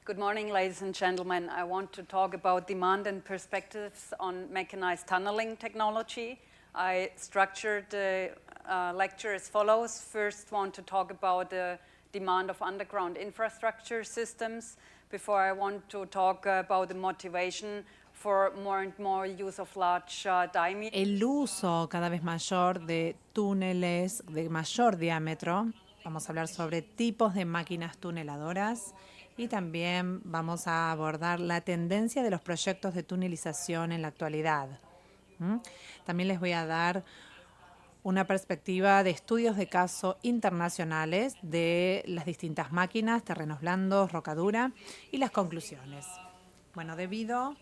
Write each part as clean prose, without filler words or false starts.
Good morning, ladies and gentlemen. I want to talk about demand and perspectives on mechanized tunneling technology. I structured the lecture as follows. First, want to talk about the demand of underground infrastructure systems. Before, I want to talk about the motivation for more and more use of large diameter. El uso cada vez mayor de túneles de mayor diámetro. Vamos a hablar sobre tipos de máquinas tuneladoras y también vamos a abordar la tendencia de los proyectos de tunelización en la actualidad. También les voy a dar una perspectiva de estudios de caso internacionales de las distintas máquinas, terrenos blandos, rocadura y las conclusiones. Bueno, debido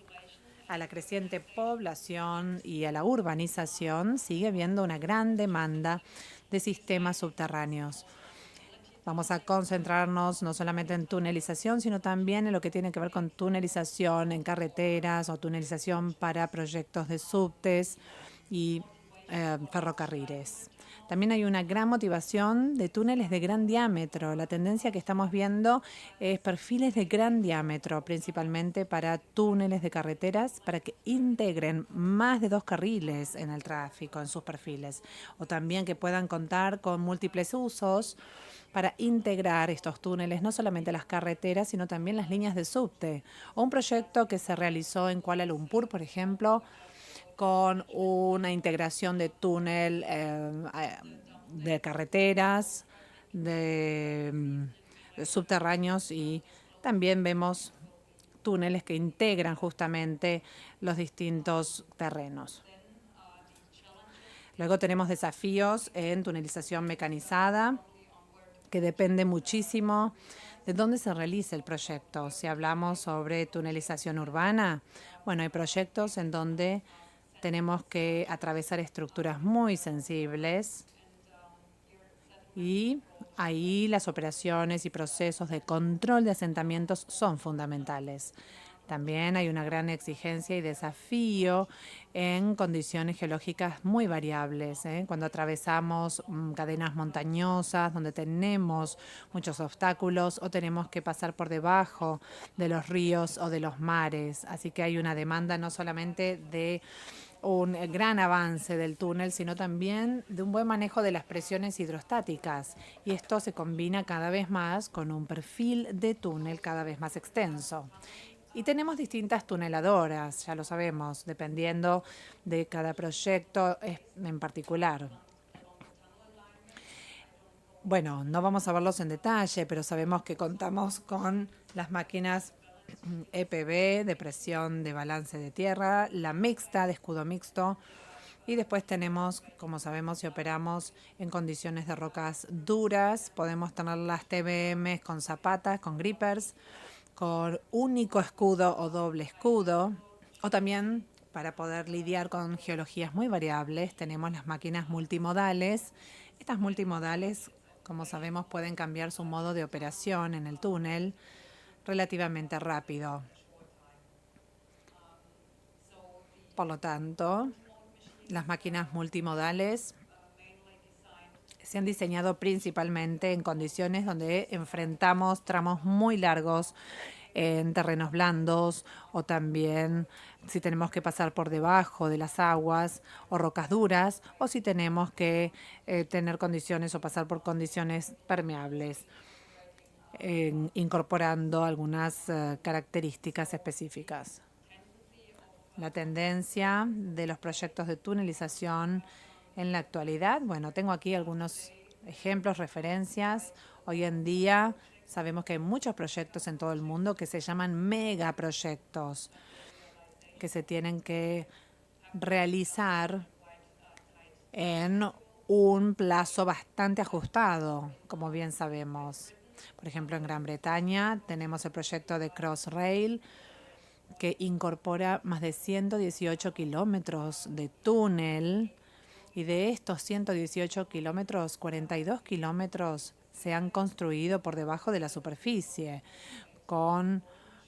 a la creciente población y a la urbanización, sigue habiendo una gran demanda de sistemas subterráneos. Vamos a concentrarnos no solamente en tunelización, sino también en lo que tiene que ver con tunelización en carreteras o tunelización para proyectos de subtes y ferrocarriles. También hay una gran motivación de túneles de gran diámetro. La tendencia que estamos viendo es perfiles de gran diámetro, principalmente para túneles de carreteras, para que integren más de 2 carriles en el tráfico, en sus perfiles, o también que puedan contar con múltiples usos para integrar estos túneles, no solamente las carreteras, sino también las líneas de subte. O un proyecto que se realizó en Kuala Lumpur, por ejemplo, con una integración de túnel de carreteras, de subterráneos, y también vemos túneles que integran justamente los distintos terrenos. Luego tenemos desafíos en tunelización mecanizada, que depende muchísimo de dónde se realice el proyecto. Si hablamos sobre tunelización urbana, bueno, hay proyectos en donde tenemos que atravesar estructuras muy sensibles y ahí las operaciones y procesos de control de asentamientos son fundamentales. También hay una gran exigencia y desafío en condiciones geológicas muy variables, cuando atravesamos cadenas montañosas, donde tenemos muchos obstáculos o tenemos que pasar por debajo de los ríos o de los mares. Así que hay una demanda no solamente de un gran avance del túnel, sino también de un buen manejo de las presiones hidrostáticas. Y esto se combina cada vez más con un perfil de túnel cada vez más extenso. Y tenemos distintas tuneladoras, ya lo sabemos, dependiendo de cada proyecto en particular. Bueno, no vamos a verlos en detalle, pero sabemos que contamos con las máquinas EPB, de presión de balance de tierra, la mixta, de escudo mixto, y después tenemos, como sabemos, si operamos en condiciones de rocas duras, podemos tener las TBM con zapatas, con grippers, con único escudo o doble escudo, o también para poder lidiar con geologías muy variables tenemos las máquinas multimodales. Estas multimodales, como sabemos, pueden cambiar su modo de operación en el túnel relativamente rápido. Por lo tanto, las máquinas multimodales se han diseñado principalmente en condiciones donde enfrentamos tramos muy largos en terrenos blandos, o también si tenemos que pasar por debajo de las aguas o rocas duras, o si tenemos que tener condiciones o pasar por condiciones permeables, incorporando algunas características específicas. La tendencia de los proyectos de tunelización en la actualidad, bueno, tengo aquí algunos ejemplos, referencias. Hoy en día sabemos que hay muchos proyectos en todo el mundo que se llaman megaproyectos, que se tienen que realizar en un plazo bastante ajustado, como bien sabemos. Por ejemplo, en Gran Bretaña tenemos el proyecto de Crossrail, que incorpora más de 118 kilómetros de túnel, y de estos 118 kilómetros, 42 kilómetros se han construido por debajo de la superficie, con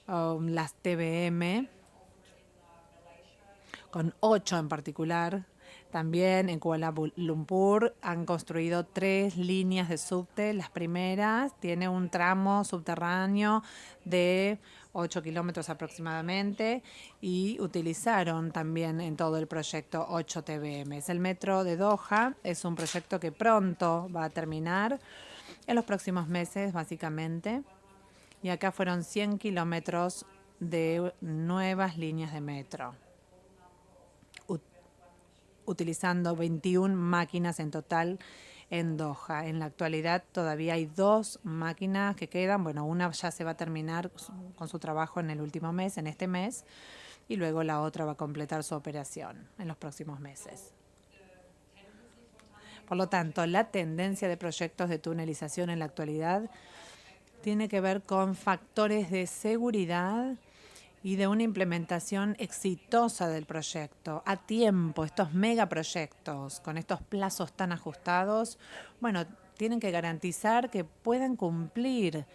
las TBM, con 8 en particular, También en Kuala Lumpur han construido 3 líneas de subte. Las primeras tiene un tramo subterráneo de 8 kilómetros aproximadamente y utilizaron también en todo el proyecto 8 TBM. El metro de Doha es un proyecto que pronto va a terminar en los próximos meses, básicamente. Y acá fueron 100 kilómetros de nuevas líneas de metro, utilizando 21 máquinas en total en Doha. En la actualidad todavía hay 2 máquinas que quedan. Bueno, una ya se va a terminar con su trabajo en el último mes, en este mes, y luego la otra va a completar su operación en los próximos meses. Por lo tanto, la tendencia de proyectos de tunelización en la actualidad tiene que ver con factores de seguridad y de una implementación exitosa del proyecto a tiempo. Estos megaproyectos con estos plazos tan ajustados, bueno, tienen que garantizar que puedan cumplir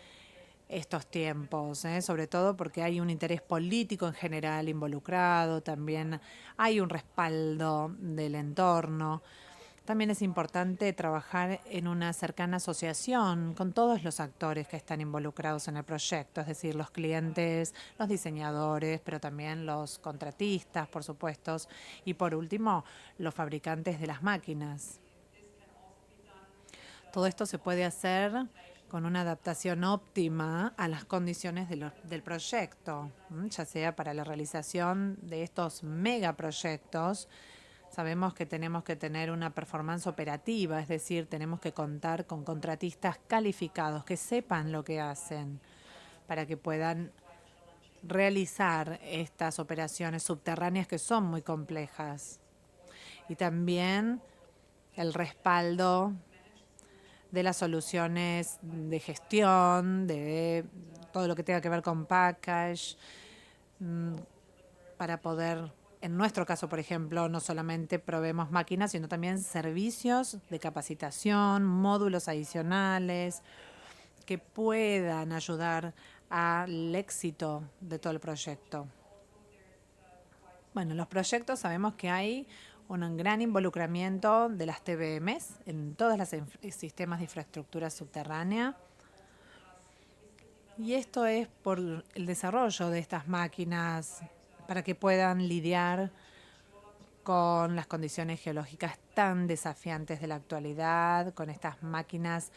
estos tiempos, sobre todo porque hay un interés político en general involucrado, también hay un respaldo del entorno. También es importante trabajar en una cercana asociación con todos los actores que están involucrados en el proyecto, es decir, los clientes, los diseñadores, pero también los contratistas, por supuesto, y por último, los fabricantes de las máquinas. Todo esto se puede hacer con una adaptación óptima a las condiciones del proyecto, ya sea para la realización de estos megaproyectos. Sabemos que tenemos que tener una performance operativa, es decir, tenemos que contar con contratistas calificados que sepan lo que hacen para que puedan realizar estas operaciones subterráneas que son muy complejas. Y también el respaldo de las soluciones de gestión, de todo lo que tenga que ver con package, para poder, en nuestro caso, por ejemplo, no solamente proveemos máquinas, sino también servicios de capacitación, módulos adicionales que puedan ayudar al éxito de todo el proyecto. Bueno, en los proyectos sabemos que hay un gran involucramiento de las TBMs en todos los sistemas de infraestructura subterránea. Y esto es por el desarrollo de estas máquinas para que puedan lidiar con las condiciones geológicas tan desafiantes de la actualidad, con estas máquinas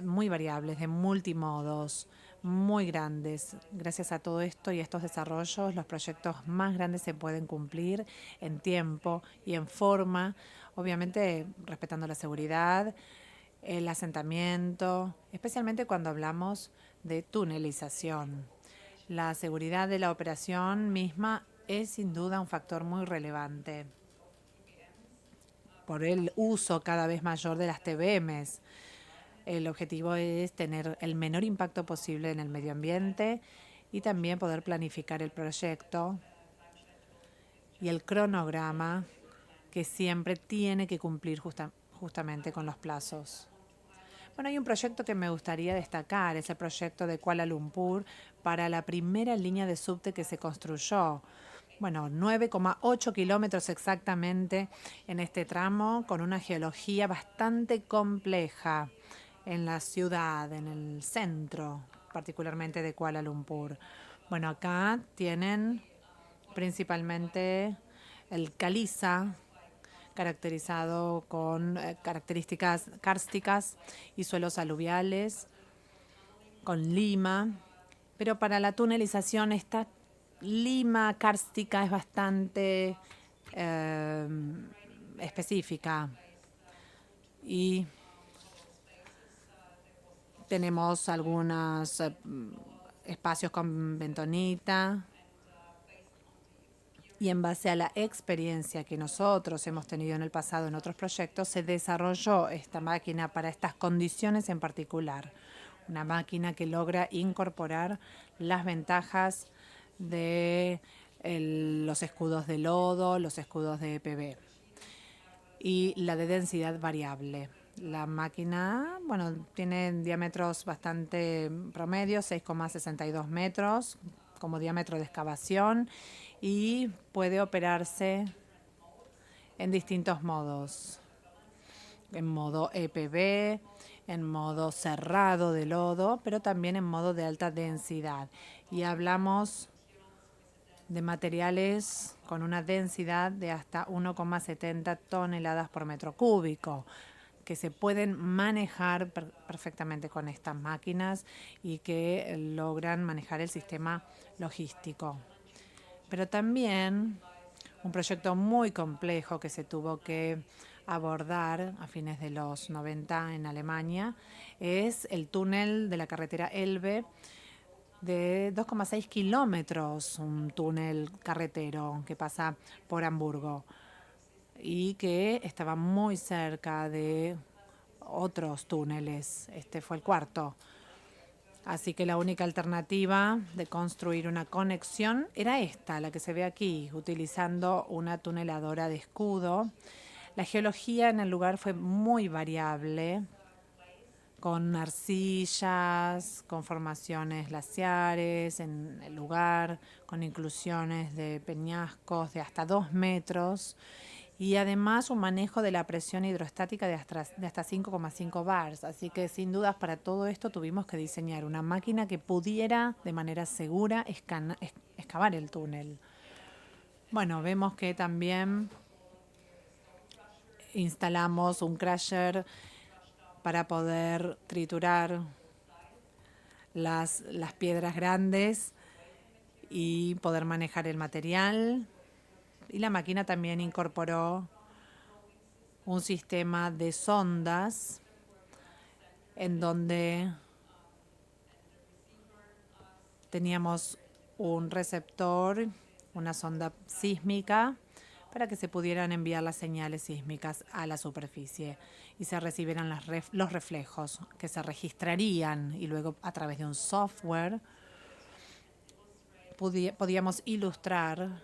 muy variables, de multimodos, muy grandes. Gracias a todo esto y a estos desarrollos, los proyectos más grandes se pueden cumplir en tiempo y en forma, obviamente respetando la seguridad, el asentamiento, especialmente cuando hablamos de tunelización. La seguridad de la operación misma es sin duda un factor muy relevante por el uso cada vez mayor de las TBMs. El objetivo es tener el menor impacto posible en el medio ambiente y también poder planificar el proyecto y el cronograma que siempre tiene que cumplir justamente con los plazos. Bueno, hay un proyecto que me gustaría destacar, es el proyecto de Kuala Lumpur para la primera línea de subte que se construyó. Bueno, 9,8 kilómetros exactamente en este tramo, con una geología bastante compleja en la ciudad, en el centro, particularmente de Kuala Lumpur. Bueno, acá tienen principalmente el caliza, caracterizado con características kársticas y suelos aluviales, con lima, pero para la tunelización esta lima kárstica es bastante específica y tenemos algunos espacios con bentonita. Y en base a la experiencia que nosotros hemos tenido en el pasado en otros proyectos, se desarrolló esta máquina para estas condiciones en particular. Una máquina que logra incorporar las ventajas de los escudos de lodo, los escudos de EPB y la de densidad variable. La máquina, bueno, tiene diámetros bastante promedios, 6,62 metros como diámetro de excavación, y puede operarse en distintos modos. En modo EPB, en modo cerrado de lodo, pero también en modo de alta densidad. Y hablamos de materiales con una densidad de hasta 1,70 toneladas por metro cúbico, que se pueden manejar perfectamente con estas máquinas y que logran manejar el sistema logístico. Pero también un proyecto muy complejo que se tuvo que abordar a fines de los 90 en Alemania es el túnel de la carretera Elbe de 2,6 kilómetros, un túnel carretero que pasa por Hamburgo y que estaba muy cerca de otros túneles. Este fue el cuarto. Así que la única alternativa de construir una conexión era esta, la que se ve aquí, utilizando una tuneladora de escudo. La geología en el lugar fue muy variable, con arcillas, con formaciones glaciares en el lugar, con inclusiones de peñascos de hasta 2 metros y además un manejo de la presión hidrostática de hasta 5,5 bars. Así que sin dudas para todo esto tuvimos que diseñar una máquina que pudiera de manera segura excavar el túnel. Bueno, vemos que también instalamos un crusher para poder triturar las piedras grandes y poder manejar el material. Y la máquina también incorporó un sistema de sondas en donde teníamos un receptor, una sonda sísmica, para que se pudieran enviar las señales sísmicas a la superficie y se recibieran los reflejos que se registrarían y luego a través de un software podíamos ilustrar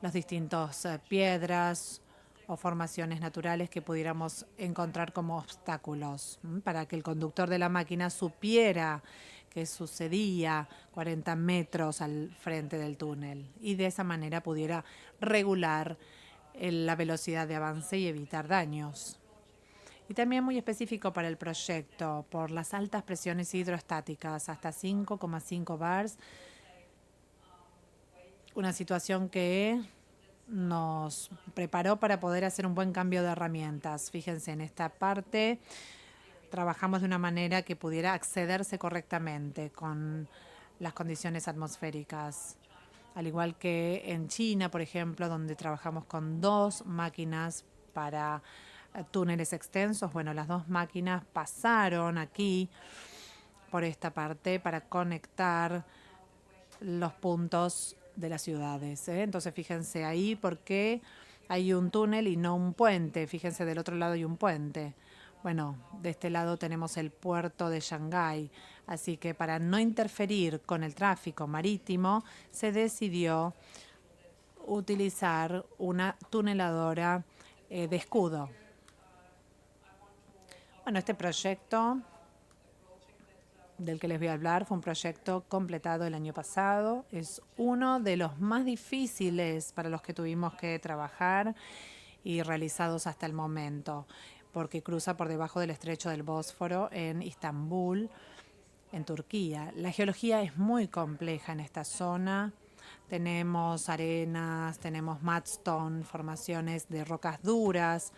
las distintas piedras o formaciones naturales que pudiéramos encontrar como obstáculos, para que el conductor de la máquina supiera qué sucedía 40 metros al frente del túnel y de esa manera pudiera regular la velocidad de avance y evitar daños. Y también muy específico para el proyecto, por las altas presiones hidrostáticas, hasta 5,5 bars, una situación que nos preparó para poder hacer un buen cambio de herramientas. Fíjense, en esta parte trabajamos de una manera que pudiera accederse correctamente con las condiciones atmosféricas. Al igual que en China, por ejemplo, donde trabajamos con 2 máquinas para túneles extensos. Bueno, las 2 máquinas pasaron aquí por esta parte para conectar los puntos de las ciudades. Entonces fíjense ahí por qué hay un túnel y no un puente. Fíjense, del otro lado hay un puente. Bueno, de este lado tenemos el puerto de Shanghái, así que para no interferir con el tráfico marítimo se decidió utilizar una tuneladora de escudo. Bueno, este proyecto del que les voy a hablar fue un proyecto completado el año pasado. Es uno de los más difíciles para los que tuvimos que trabajar y realizados hasta el momento, porque cruza por debajo del estrecho del Bósforo en Istambul, en Turquía. La geología es muy compleja en esta zona. Tenemos arenas, tenemos mudstone, formaciones de rocas duras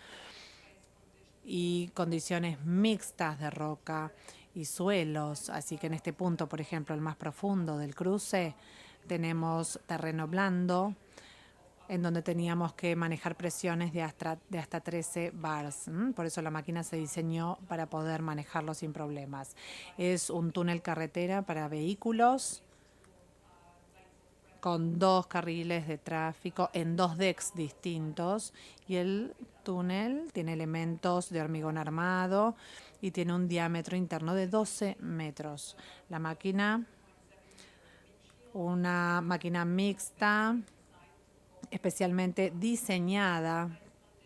y condiciones mixtas de roca y suelos. Así que en este punto, por ejemplo, el más profundo del cruce, tenemos terreno blando, en donde teníamos que manejar presiones de hasta 13 bars. Por eso la máquina se diseñó para poder manejarlo sin problemas. Es un túnel carretera para vehículos con 2 carriles de tráfico en 2 decks distintos, y el túnel tiene elementos de hormigón armado y tiene un diámetro interno de 12 metros. La máquina, una máquina mixta, especialmente diseñada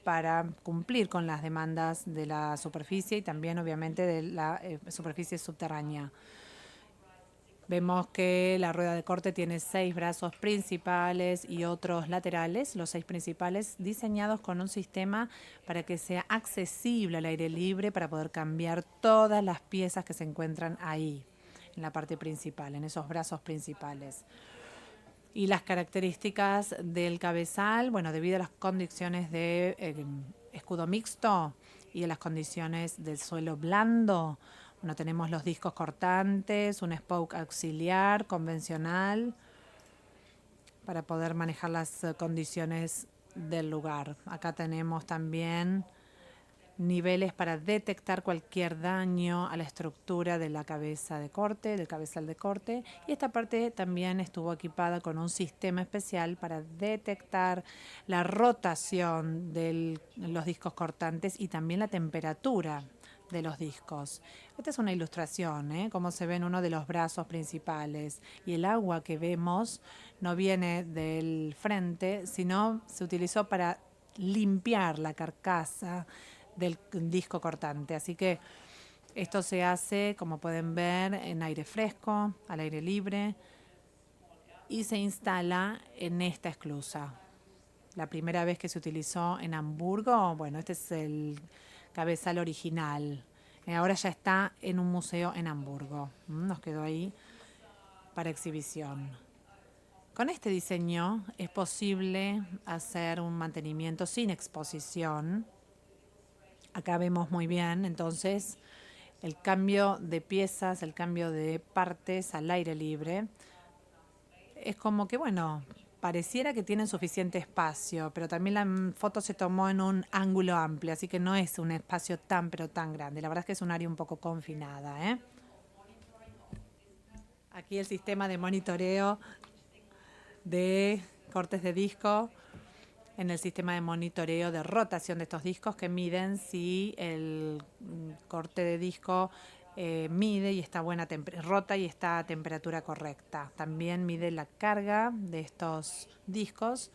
para cumplir con las demandas de la superficie y también obviamente de la superficie subterránea. Vemos que la rueda de corte tiene 6 brazos principales y otros laterales, los 6 principales diseñados con un sistema para que sea accesible al aire libre para poder cambiar todas las piezas que se encuentran ahí, en la parte principal, en esos brazos principales. Y las características del cabezal, bueno, debido a las condiciones de escudo mixto y a las condiciones del suelo blando, bueno, tenemos los discos cortantes, un spoke auxiliar convencional para poder manejar las condiciones del lugar. Acá tenemos también niveles para detectar cualquier daño a la estructura de la cabeza de corte, del cabezal de corte. Y esta parte también estuvo equipada con un sistema especial para detectar la rotación de los discos cortantes y también la temperatura de los discos. Esta es una ilustración, como se ve en uno de los brazos principales. Y el agua que vemos no viene del frente, sino se utilizó para limpiar la carcasa del disco cortante. Así que esto se hace, como pueden ver, en aire fresco, al aire libre, y se instala en esta esclusa. La primera vez que se utilizó en Hamburgo, bueno, este es el cabezal original. Ahora ya está en un museo en Hamburgo. Nos quedó ahí para exhibición. Con este diseño es posible hacer un mantenimiento sin exposición. Acá vemos muy bien, entonces, el cambio de piezas, el cambio de partes al aire libre. Es como que, bueno, pareciera que tienen suficiente espacio, pero también la foto se tomó en un ángulo amplio, así que no es un espacio tan, pero tan grande. La verdad es que es un área un poco confinada, ¿eh? Aquí el sistema de monitoreo de cortes de disco en el sistema de monitoreo de rotación de estos discos que miden si el corte de disco mide y está rota y está a temperatura correcta. También mide la carga de estos discos.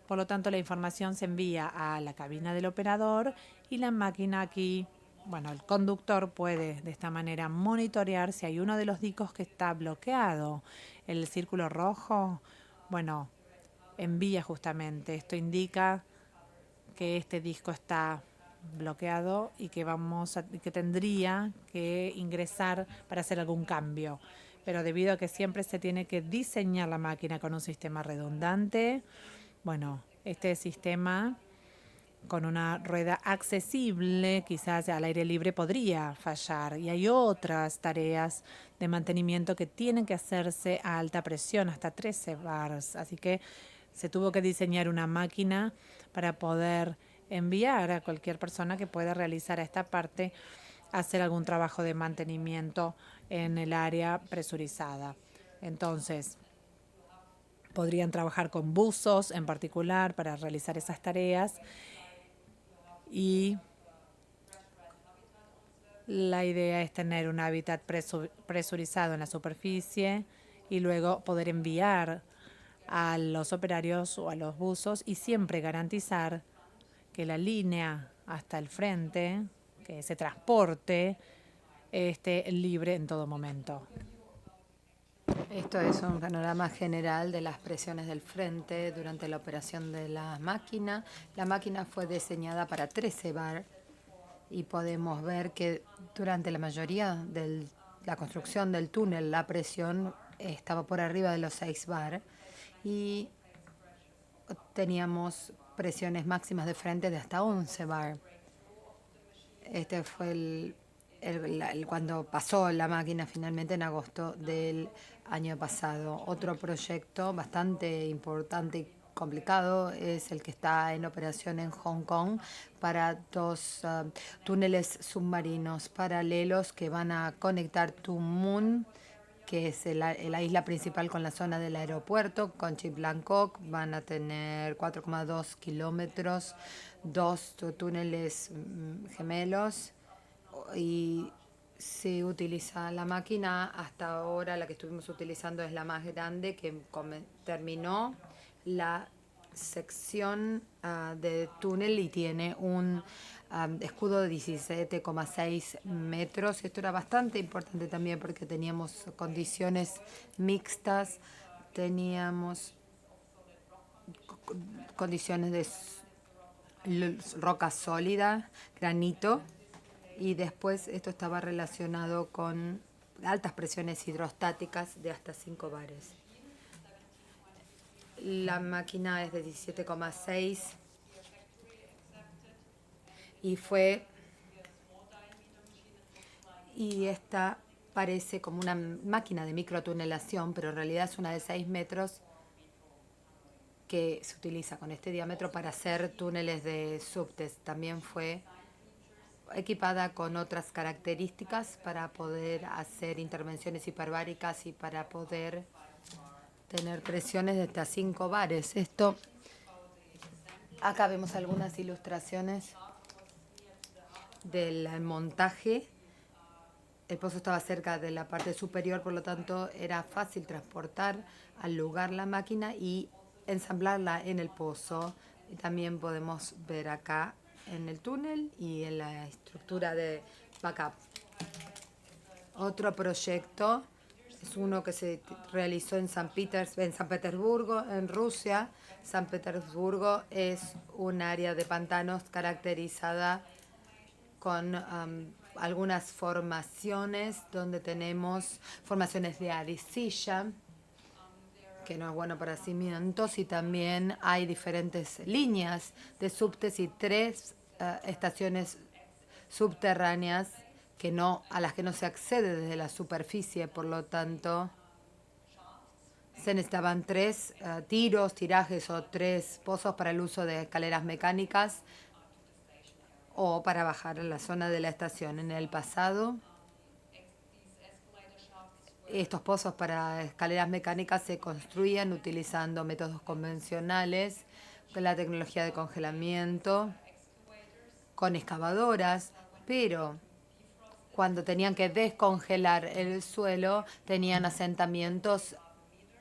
Por lo tanto, la información se envía a la cabina del operador y la máquina aquí, bueno, el conductor puede de esta manera monitorear si hay uno de los discos que está bloqueado. El círculo rojo, bueno, envía justamente. Esto indica que este disco está bloqueado y que que tendría que ingresar para hacer algún cambio. Pero debido a que siempre se tiene que diseñar la máquina con un sistema redundante, bueno, este sistema con una rueda accesible, quizás al aire libre podría fallar. Y hay otras tareas de mantenimiento que tienen que hacerse a alta presión, hasta 13 bars. Así que se tuvo que diseñar una máquina para poder enviar a cualquier persona que pueda realizar a esta parte, hacer algún trabajo de mantenimiento en el área presurizada. Entonces, podrían trabajar con buzos en particular para realizar esas tareas y la idea es tener un hábitat presurizado en la superficie y luego poder enviar a los operarios o a los buzos y siempre garantizar que la línea hasta el frente, que ese transporte, esté libre en todo momento. Esto es un panorama general de las presiones del frente durante la operación de la máquina. La máquina fue diseñada para 13 bar y podemos ver que durante la mayoría de la construcción del túnel la presión estaba por arriba de los 6 bar y teníamos presiones máximas de frente de hasta 11 bar. Este fue cuando pasó la máquina finalmente en agosto del año pasado. Otro proyecto bastante importante y complicado es el que está en operación en Hong Kong para dos túneles submarinos paralelos que van a conectar Tuen Mun, que es la isla principal, con la zona del aeropuerto, con Chip Bangkok. Van a tener 4,2 kilómetros, dos túneles gemelos, y se utiliza la máquina. Hasta ahora la que estuvimos utilizando es la más grande, que terminó la sección de túnel y tiene un escudo de 17,6 metros. Esto era bastante importante también porque teníamos condiciones mixtas, teníamos condiciones de roca sólida, granito, y después esto estaba relacionado con altas presiones hidrostáticas de hasta 5 bares. La máquina es de 17,6 y esta parece como una máquina de microtunelación, pero en realidad es una de 6 metros que se utiliza con este diámetro para hacer túneles de subtes. También fue equipada con otras características para poder hacer intervenciones hiperbáricas y para poder tener presiones de hasta 5 bares. Acá vemos algunas ilustraciones del montaje. El pozo estaba cerca de la parte superior, por lo tanto era fácil transportar al lugar la máquina y ensamblarla en el pozo. Y también podemos ver acá en el túnel y en la estructura de backup. Otro proyecto es uno que se realizó en San Petersburgo, en Rusia. San Petersburgo es un área de pantanos caracterizada con algunas formaciones donde tenemos formaciones de arcilla, que no es bueno para cimientos, y también hay diferentes líneas de subtes y 3 estaciones subterráneas a las que no se accede desde la superficie. Por lo tanto, se necesitaban 3 tirajes o 3 pozos para el uso de escaleras mecánicas o para bajar a la zona de la estación. En el pasado, estos pozos para escaleras mecánicas se construían utilizando métodos convencionales, con la tecnología de congelamiento, con excavadoras, pero cuando tenían que descongelar el suelo, tenían asentamientos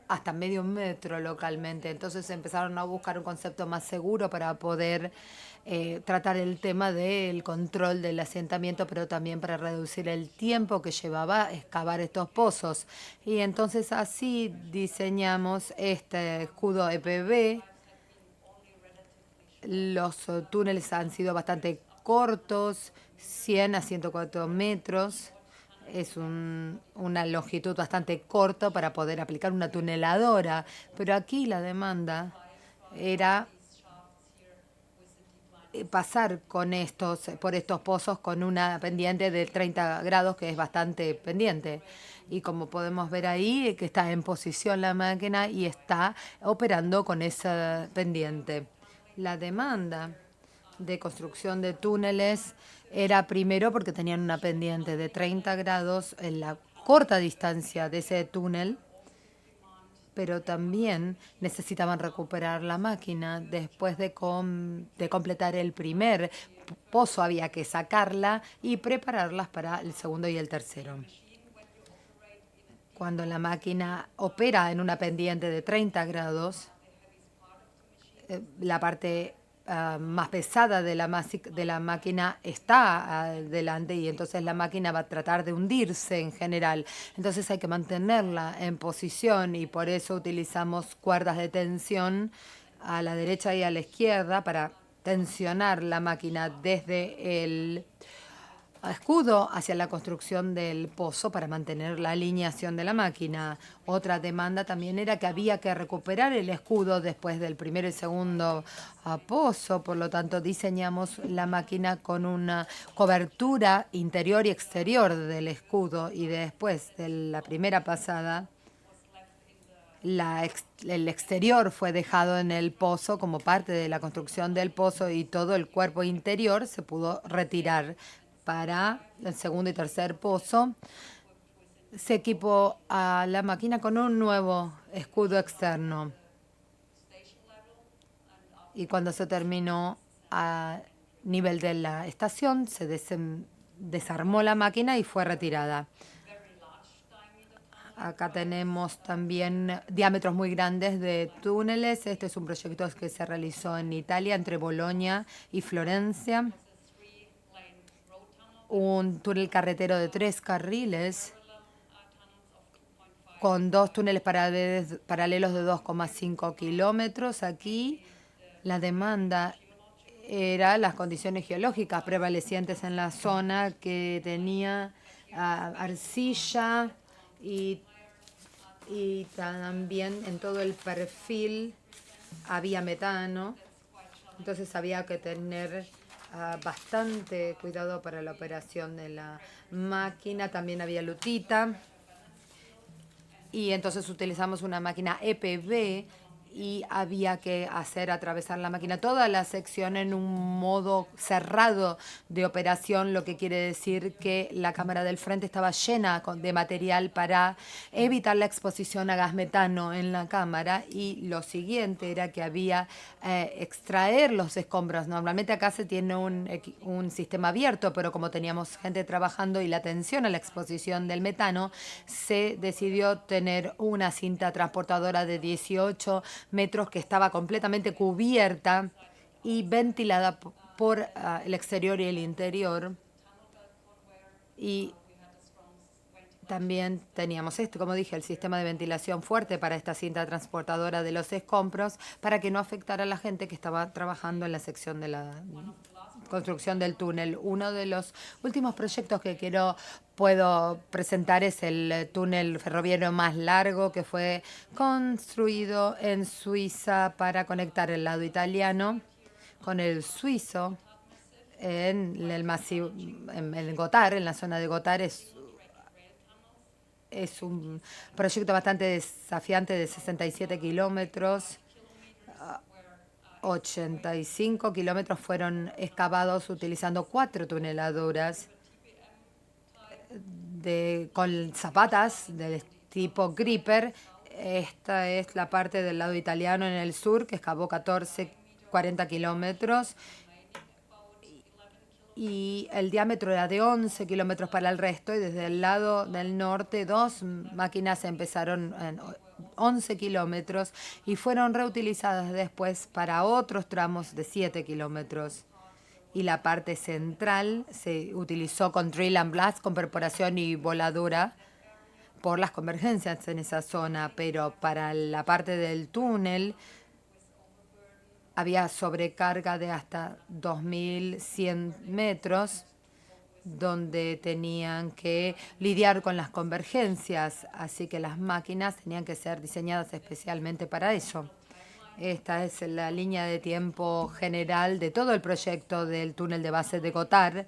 hasta medio metro localmente. Entonces empezaron a buscar un concepto más seguro para poder tratar el tema del control del asentamiento, pero también para reducir el tiempo que llevaba excavar estos pozos. Y entonces así diseñamos este escudo EPB. Los túneles han sido bastante cortos, 100 a 104 metros. Es una longitud bastante corta para poder aplicar una tuneladora, pero aquí la demanda era pasar por estos pozos con una pendiente de 30 grados, que es bastante pendiente. Y como podemos ver ahí, que está en posición la máquina y está operando con esa pendiente. La demanda de construcción de túneles era primero porque tenían una pendiente de 30 grados en la corta distancia de ese túnel, pero también necesitaban recuperar la máquina. Después de completar el primer pozo había que sacarla y prepararlas para el segundo y el tercero. Cuando la máquina opera en una pendiente de 30 grados, la parte más pesada de la máquina está adelante y entonces la máquina va a tratar de hundirse en general. Entonces hay que mantenerla en posición y por eso utilizamos cuerdas de tensión a la derecha y a la izquierda para tensionar la máquina desde el escudo hacia la construcción del pozo para mantener la alineación de la máquina. Otra demanda también era que había que recuperar el escudo después del primer y segundo pozo, por lo tanto diseñamos la máquina con una cobertura interior y exterior del escudo y después de la primera pasada el exterior fue dejado en el pozo como parte de la construcción del pozo y todo el cuerpo interior se pudo retirar. Para el segundo y tercer pozo se equipó a la máquina con un nuevo escudo externo. Y cuando se terminó a nivel de la estación, se desarmó la máquina y fue retirada. Acá tenemos también diámetros muy grandes de túneles. Este es un proyecto que se realizó en Italia, entre Bolonia y Florencia. Un túnel carretero de 3 carriles con 2 túneles paralelos de 2,5 kilómetros. Aquí la demanda era las condiciones geológicas prevalecientes en la zona, que tenía arcilla y también en todo el perfil había metano. Entonces había que tener bastante cuidado para la operación de la máquina. También había lutita. Y entonces utilizamos una máquina EPB y había que hacer atravesar la máquina toda la sección en un modo cerrado de operación, lo que quiere decir que la cámara del frente estaba llena de material para evitar la exposición a gas metano en la cámara. Y lo siguiente era que había extraer los escombros. Normalmente acá se tiene un sistema abierto, pero como teníamos gente trabajando y la atención a la exposición del metano, se decidió tener una cinta transportadora de 18 metros que estaba completamente cubierta y ventilada por el exterior y el interior. Y también teníamos como dije, el sistema de ventilación fuerte para esta cinta transportadora de los escombros, para que no afectara a la gente que estaba trabajando en la sección de la construcción del túnel. Uno de los últimos proyectos que puedo presentar es el túnel ferroviario más largo, que fue construido en Suiza para conectar el lado italiano con el suizo en el masivo, en Gotthard, en la zona de Gotthard. Es un proyecto bastante desafiante de 67 kilómetros. 85 kilómetros fueron excavados utilizando 4 tuneladoras con zapatas del tipo Gripper. Esta es la parte del lado italiano en el sur, que excavó 40 kilómetros. Y el diámetro era de 11 kilómetros para el resto, y desde el lado del norte 2 máquinas empezaron en 11 kilómetros y fueron reutilizadas después para otros tramos de 7 kilómetros. Y la parte central se utilizó con drill and blast, con perforación y voladura, por las convergencias en esa zona, pero para la parte del túnel había sobrecarga de hasta 2.100 metros, donde tenían que lidiar con las convergencias, así que las máquinas tenían que ser diseñadas especialmente para eso. Esta es la línea de tiempo general de todo el proyecto del túnel de base de Gotthard.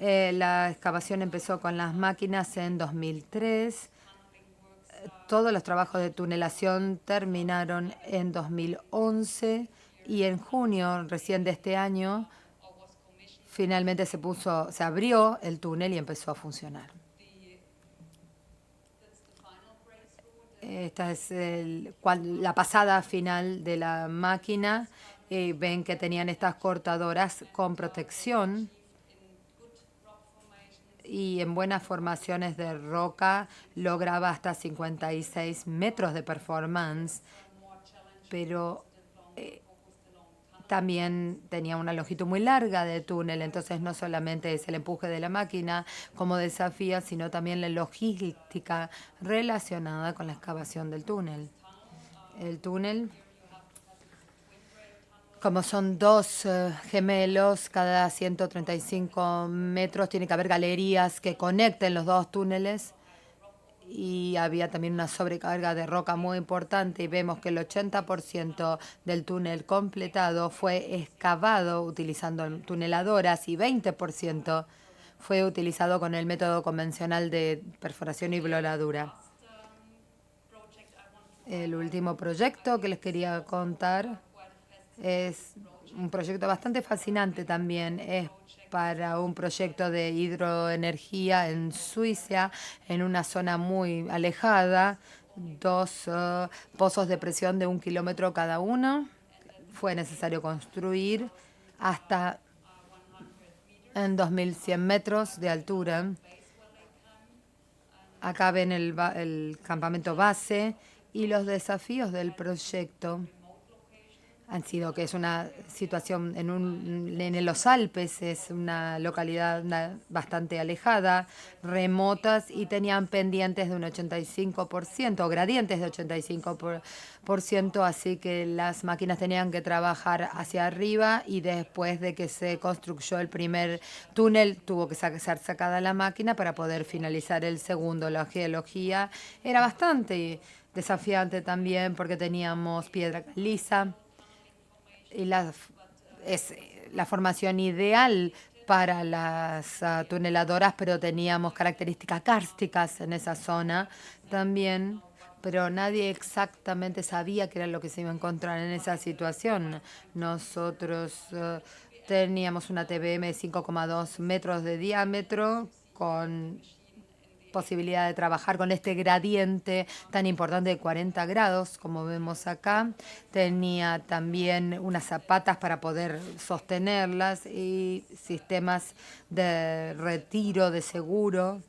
La excavación empezó con las máquinas en 2003. Todos los trabajos de tunelación terminaron en 2011 y en junio recién de este año finalmente se abrió el túnel y empezó a funcionar. Esta es la pasada final de la máquina. Ven que tenían estas cortadoras con protección y en buenas formaciones de roca lograba hasta 56 metros de performance, pero también tenía una longitud muy larga de túnel. Entonces no solamente es el empuje de la máquina como desafío, sino también la logística relacionada con la excavación del túnel. El túnel, como son 2 gemelos, cada 135 metros tiene que haber galerías que conecten los 2 túneles. Y había también una sobrecarga de roca muy importante, y vemos que el 80% del túnel completado fue excavado utilizando tuneladoras y 20% fue utilizado con el método convencional de perforación y voladura. El último proyecto que les quería contar es un proyecto bastante fascinante también. Es para un proyecto de hidroenergía en Suiza, en una zona muy alejada, 2 pozos de presión de 1 kilómetro cada uno. Fue necesario construir hasta en 2.100 metros de altura. Acá ven el campamento base y los desafíos del proyecto han sido que es una situación en los Alpes, es una localidad bastante alejada, remotas, y tenían pendientes de un 85%, gradientes de 85%, así que las máquinas tenían que trabajar hacia arriba, y después de que se construyó el primer túnel tuvo que ser sacada la máquina para poder finalizar el segundo. La geología era bastante desafiante también porque teníamos piedra lisa, y es la formación ideal para las tuneladoras, pero teníamos características kársticas en esa zona también, pero nadie exactamente sabía qué era lo que se iba a encontrar en esa situación. Nosotros teníamos una TBM de 5,2 metros de diámetro, con posibilidad de trabajar con este gradiente tan importante de 40 grados, como vemos acá. Tenía también unas zapatas para poder sostenerlas y sistemas de retiro de seguro.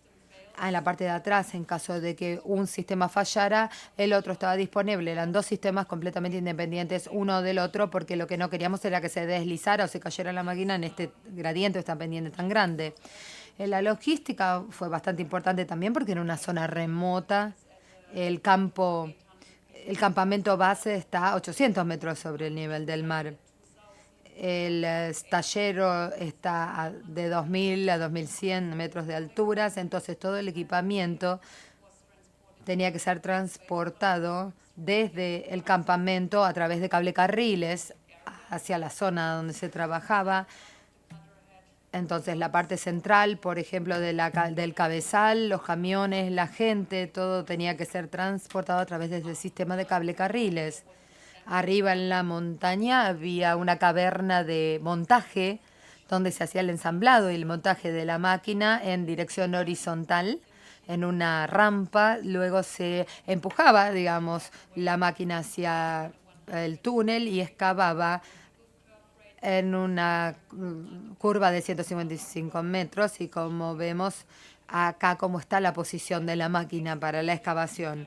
En la parte de atrás, en caso de que un sistema fallara, el otro estaba disponible. Eran dos sistemas completamente independientes uno del otro, porque lo que no queríamos era que se deslizara o se cayera la máquina en este gradiente, esta pendiente tan grande. La logística fue bastante importante también porque era una zona remota. El campamento base está a 800 metros sobre el nivel del mar. El stallero está de 2.000 a 2.100 metros de alturas, entonces todo el equipamiento tenía que ser transportado desde el campamento a través de cablecarriles hacia la zona donde se trabajaba. Entonces la parte central, por ejemplo, del cabezal, los camiones, la gente, todo tenía que ser transportado a través de ese sistema de cablecarriles. Arriba en la montaña había una caverna de montaje donde se hacía el ensamblado y el montaje de la máquina en dirección horizontal en una rampa. Luego se empujaba, digamos, la máquina hacia el túnel y excavaba en una curva de 155 metros, y como vemos acá cómo está la posición de la máquina para la excavación.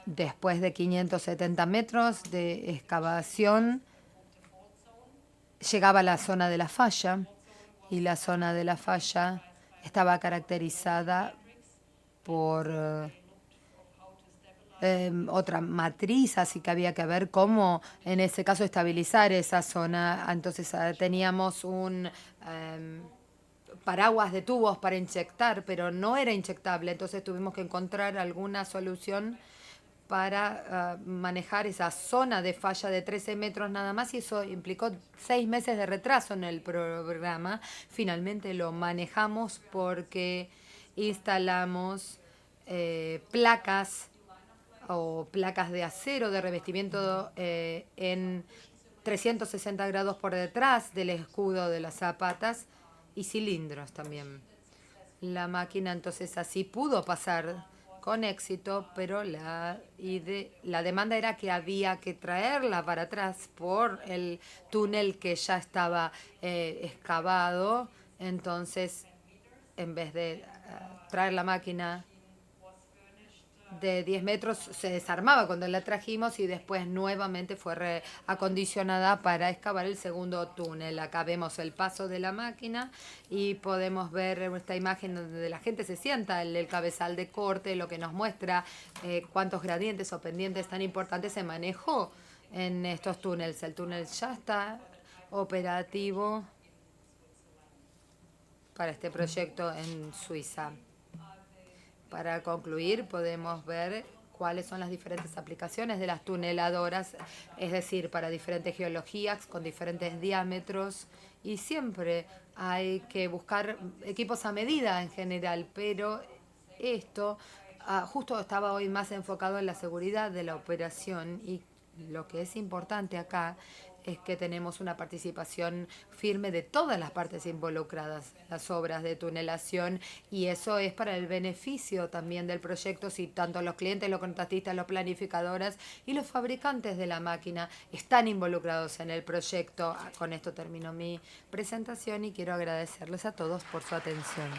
Después de 570 metros de excavación, llegaba a la zona de la falla, y la zona de la falla estaba caracterizada por otra matriz, así que había que ver cómo en ese caso estabilizar esa zona. Entonces teníamos un paraguas de tubos para inyectar, pero no era inyectable, entonces tuvimos que encontrar alguna solución para manejar esa zona de falla de 13 metros nada más, y eso implicó 6 meses de retraso en el programa. Finalmente lo manejamos porque instalamos placas de acero de revestimiento en 360 grados por detrás del escudo de las zapatas, y cilindros también. La máquina entonces así pudo pasar con éxito, pero la demanda era que había que traerla para atrás por el túnel que ya estaba excavado. Entonces, en vez de traer la máquina de 10 metros, se desarmaba cuando la trajimos, y después nuevamente fue reacondicionada para excavar el segundo túnel. Acá vemos el paso de la máquina y podemos ver esta imagen donde la gente se sienta en el cabezal de corte, lo que nos muestra cuántos gradientes o pendientes tan importantes se manejó en estos túneles. El túnel ya está operativo para este proyecto en Suiza. Para concluir, podemos ver cuáles son las diferentes aplicaciones de las tuneladoras, es decir, para diferentes geologías, con diferentes diámetros, y siempre hay que buscar equipos a medida en general, pero esto justo estaba hoy más enfocado en la seguridad de la operación, y lo que es importante acá es que tenemos una participación firme de todas las partes involucradas en las obras de tunelación, y eso es para el beneficio también del proyecto, si tanto los clientes, los contratistas, los planificadores y los fabricantes de la máquina están involucrados en el proyecto. Con esto termino mi presentación y quiero agradecerles a todos por su atención.